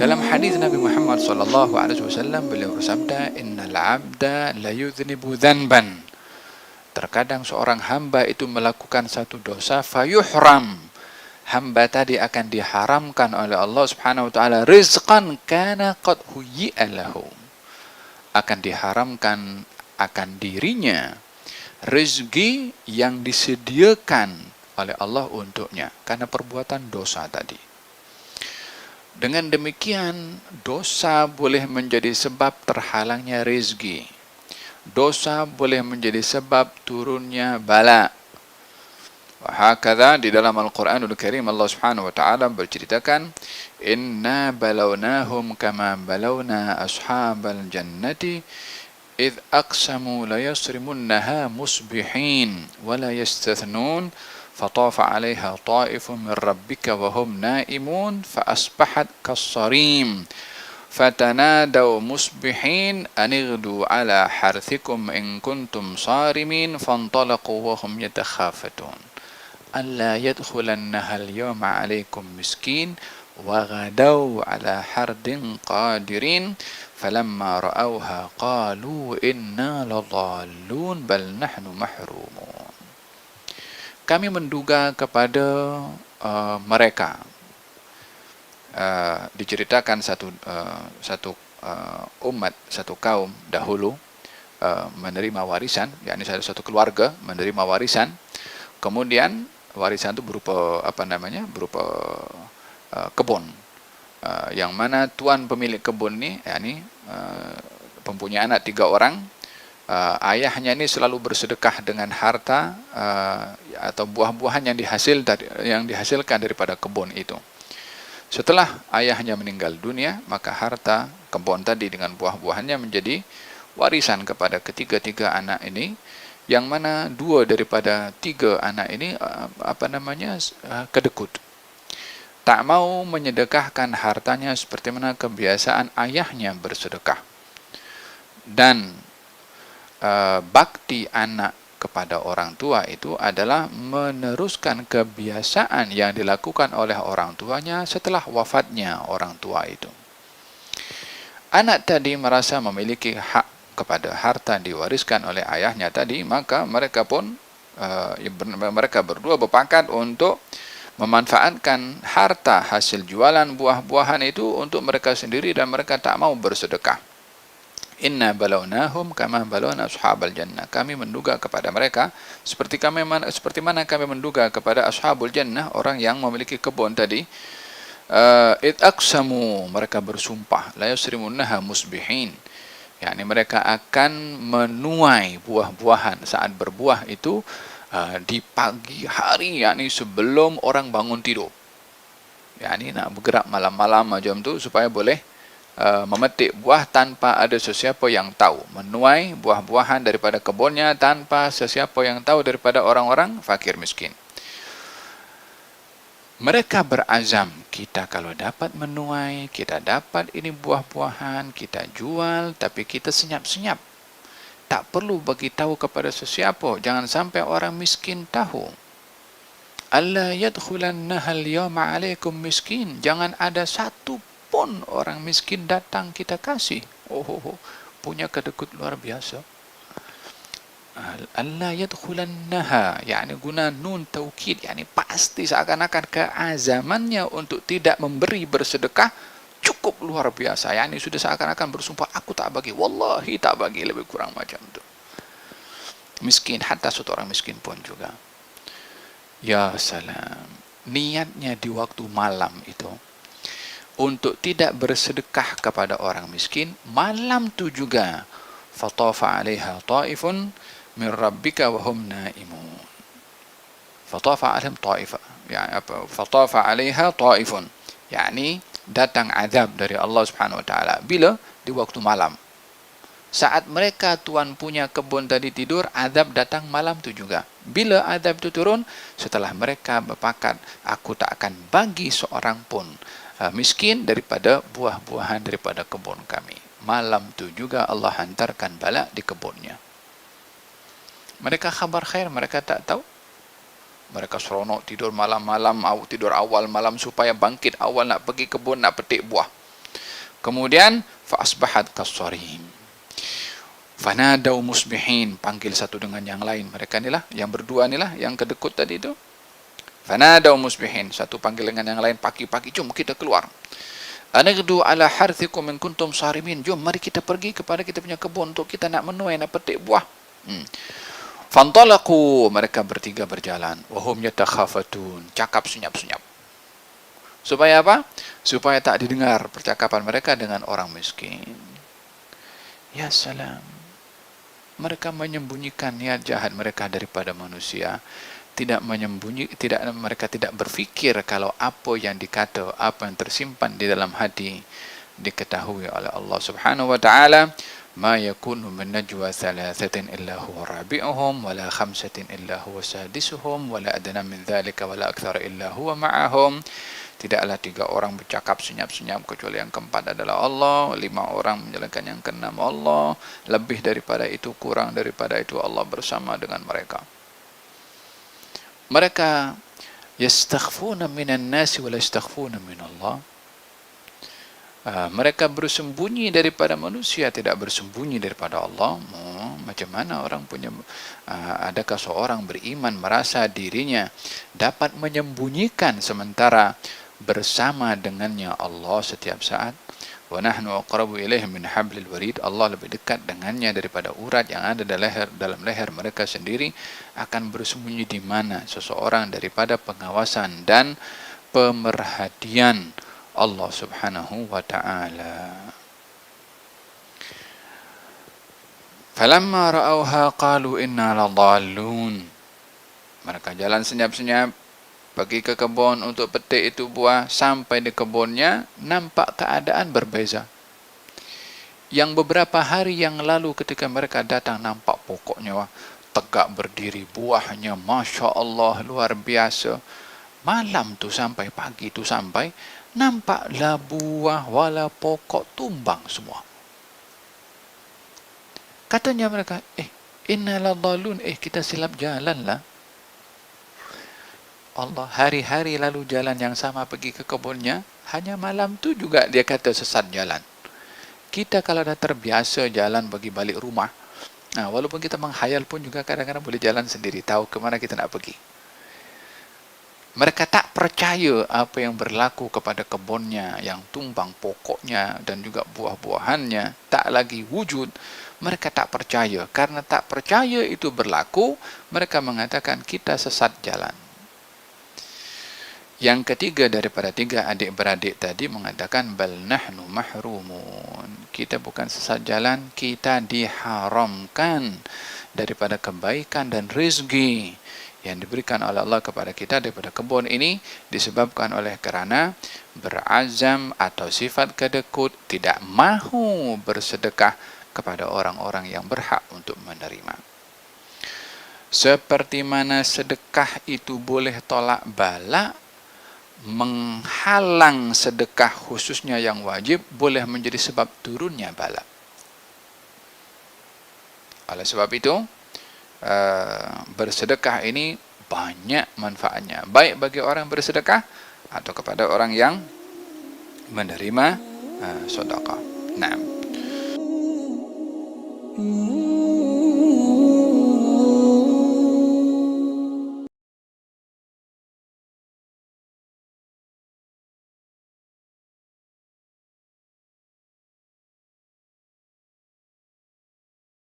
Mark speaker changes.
Speaker 1: Dalam hadis Nabi Muhammad sallallahu alaihi wasallam beliau bersabda, "Innal 'abda la yudhnibu dzanban." Terkadang seorang hamba itu melakukan satu dosa fayuhram. Hamba tadi akan diharamkan oleh Allah Subhanahu wa taala rizqan kana qad huyyi'a lahu. Akan diharamkan akan dirinya rezeki yang disediakan oleh Allah untuknya karena perbuatan dosa tadi. Dengan demikian, dosa boleh menjadi sebab terhalangnya rezeki. Dosa boleh menjadi sebab turunnya bala. Wahakadha di dalam Al-Quranul Karim Allah Subhanahu wa taala berceritakan, "Inna balawnahum kama balawna ashabal jannati idh aqsamu la yasrimunnaha musbihin wa la yastathnun فطاف عليها طائف من ربك وهم نائمون فأصبحت كالصريم فتنادوا مصبحين أن اغدوا على حرثكم إن كنتم صارمين فانطلقوا وهم يتخافتون ألا يدخلنها اليوم عليكم مسكين وغدوا على حرد قادرين فلما رأوها قالوا إنا لضالون بل نحن محرومون." Kami menduga kepada mereka. Diceritakan satu umat, satu kaum dahulu menerima warisan, yakni satu keluarga menerima warisan. Kemudian warisan itu berupa berupa kebun, yang mana tuan pemilik kebun ini, yakni mempunyai anak 3 orang. Ayahnya ini selalu bersedekah dengan harta atau buah-buahan yang dihasilkan daripada kebun itu. Setelah ayahnya meninggal dunia, maka harta kebun tadi dengan buah-buahannya menjadi warisan kepada ketiga-tiga anak ini, yang mana 2 daripada 3 anak ini kedekut. Tak mau menyedekahkan hartanya seperti mana kebiasaan ayahnya bersedekah. Dan bakti anak kepada orang tua itu adalah meneruskan kebiasaan yang dilakukan oleh orang tuanya setelah wafatnya orang tua itu. Anak tadi merasa memiliki hak kepada harta diwariskan oleh ayahnya tadi, maka mereka pun mereka berdua berpakat untuk memanfaatkan harta hasil jualan buah-buahan itu untuk mereka sendiri, dan mereka tak mau bersedekah. Inna balawnahum kama balawna ashabal jannah. Kami menduga kepada mereka seperti mana kami menduga kepada ashabul jannah, orang yang memiliki kebun tadi. Id aqsamu, mereka bersumpah, la yasrimunnaha musbihin, yakni mereka akan menuai buah-buahan saat berbuah itu di pagi hari, yakni sebelum orang bangun tidur. Yakni nak bergerak malam-malam macam tu supaya boleh memetik buah tanpa ada sesiapa yang tahu, menuai buah-buahan daripada kebunnya tanpa sesiapa yang tahu daripada orang-orang fakir miskin. Mereka berazam, kita kalau dapat menuai, kita dapat ini buah-buahan, kita jual, tapi kita senyap-senyap, tak perlu bagi tahu kepada sesiapa, jangan sampai orang miskin tahu. Alla yadkhulannaha al-yawma 'alaikum miskin, jangan ada satu pun orang miskin datang kita kasih. Punya kedekut luar biasa. Alla yadkhulannaha, yakni guna nun taukid, yakni pasti, seakan-akan keazamannya untuk tidak memberi bersedekah cukup luar biasa, yakni sudah seakan-akan bersumpah, aku tak bagi, wallahi tak bagi, lebih kurang macam tu. Miskin, hatta satu orang miskin pun juga. Ya salam, niatnya di waktu malam itu untuk tidak bersedekah kepada orang miskin, malam tu juga fatafa 'alaiha ta'ifun min rabbika wa hum naimun. Fatafa 'alaihim ta'ifah, fatafa 'alaiha ta'ifun, yakni datang azab dari Allah Subhanahu wa taala bila di waktu malam. Saat mereka tuan punya kebun tadi tidur, azab datang malam tu juga. Bila azab itu turun, setelah mereka berpakat, aku tak akan bagi seorang pun miskin daripada buah-buahan daripada kebun kami. Malam tu juga Allah hantarkan bala di kebunnya. Mereka khabar khair, mereka tak tahu. Mereka seronok tidur malam-malam, tidur awal malam supaya bangkit awal nak pergi kebun, nak petik buah. Kemudian fa asbahat kassarim. Fanadau musbihin, panggil satu dengan yang lain. Mereka inilah, yang berdua inilah, yang kedekut tadi itu. Fanadau musbihin, satu panggil dengan yang lain, pagi-pagi, jom kita keluar. Anagdu ala harthikum in kuntum sarimin. Jom mari kita pergi kepada kita punya kebun untuk kita nak menuai, nak petik buah. Fantalaqu, mereka bertiga berjalan. Wahum yatakhafatun, cakap senyap-senyap. Supaya apa? Supaya tak didengar percakapan mereka dengan orang miskin. Ya salam. Mereka menyembunyikan niat jahat mereka daripada manusia. Mereka tidak berfikir kalau apa yang dikata, apa yang tersimpan di dalam hati diketahui oleh Allah Subhanahu wa taala. Ma yakunu min najwa thalathatin illa huwa rabi'uhum wala khamsatin illa huwa sadisuhum wala adna min dhalika wala akthara illa huwa ma'ahum. Tidaklah 3 orang bercakap senyap-senyap kecuali yang keempat adalah Allah, 5 orang menjalankan yang keenam Allah, lebih daripada itu, kurang daripada itu Allah bersama dengan mereka. Mereka yastakhfuna minan nasi wa la yastakhfuna min Allah. Mereka bersembunyi daripada manusia, tidak bersembunyi daripada Allah. Macam mana orang punya adakah seorang beriman merasa dirinya dapat menyembunyikan sementara bersama dengannya Allah setiap saat? Wa nahnu aqrabu ilaihi min hablil warid. Allah lebih dekat dengannya daripada urat yang ada dalam leher mereka sendiri. Akan bersembunyi di mana seseorang daripada pengawasan dan pemerhatian Allah Subhanahu wa ta'ala. Falamma ra'awha qalu inna ladallun. Mereka jalan senyap-senyap pergi ke kebun untuk petik itu buah. Sampai di kebunnya nampak keadaan berbeza. Yang beberapa hari yang lalu ketika mereka datang nampak pokoknya tegak berdiri, buahnya Masya Allah luar biasa. Malam tu sampai pagi tu sampai nampaklah buah wala pokok tumbang semua. Katanya mereka, inna ladallun, kita silap jalan lah. Allah hari-hari lalu jalan yang sama pergi ke kebunnya, hanya malam tu juga dia kata sesat jalan. Kita kalau dah terbiasa jalan bagi balik rumah, walaupun kita menghayal pun juga kadang-kadang boleh jalan sendiri, tahu ke mana kita nak pergi. Mereka tak percaya apa yang berlaku kepada kebunnya yang tumbang pokoknya dan juga buah-buahannya tak lagi wujud. Mereka tak percaya. Karena tak percaya itu berlaku, mereka mengatakan kita sesat jalan. Yang ketiga daripada 3 adik-beradik tadi mengatakan bal nahnu mahrumun. Kita bukan sesat jalan, kita diharamkan daripada kebaikan dan rezeki yang diberikan oleh Allah kepada kita daripada kebun ini disebabkan oleh kerana berazam atau sifat kedekut tidak mahu bersedekah kepada orang-orang yang berhak untuk menerima. Seperti mana sedekah itu boleh tolak bala, menghalang sedekah khususnya yang wajib boleh menjadi sebab turunnya bala. Oleh sebab itu bersedekah ini banyak manfaatnya, baik bagi orang bersedekah atau kepada orang yang menerima sedekah. Naam.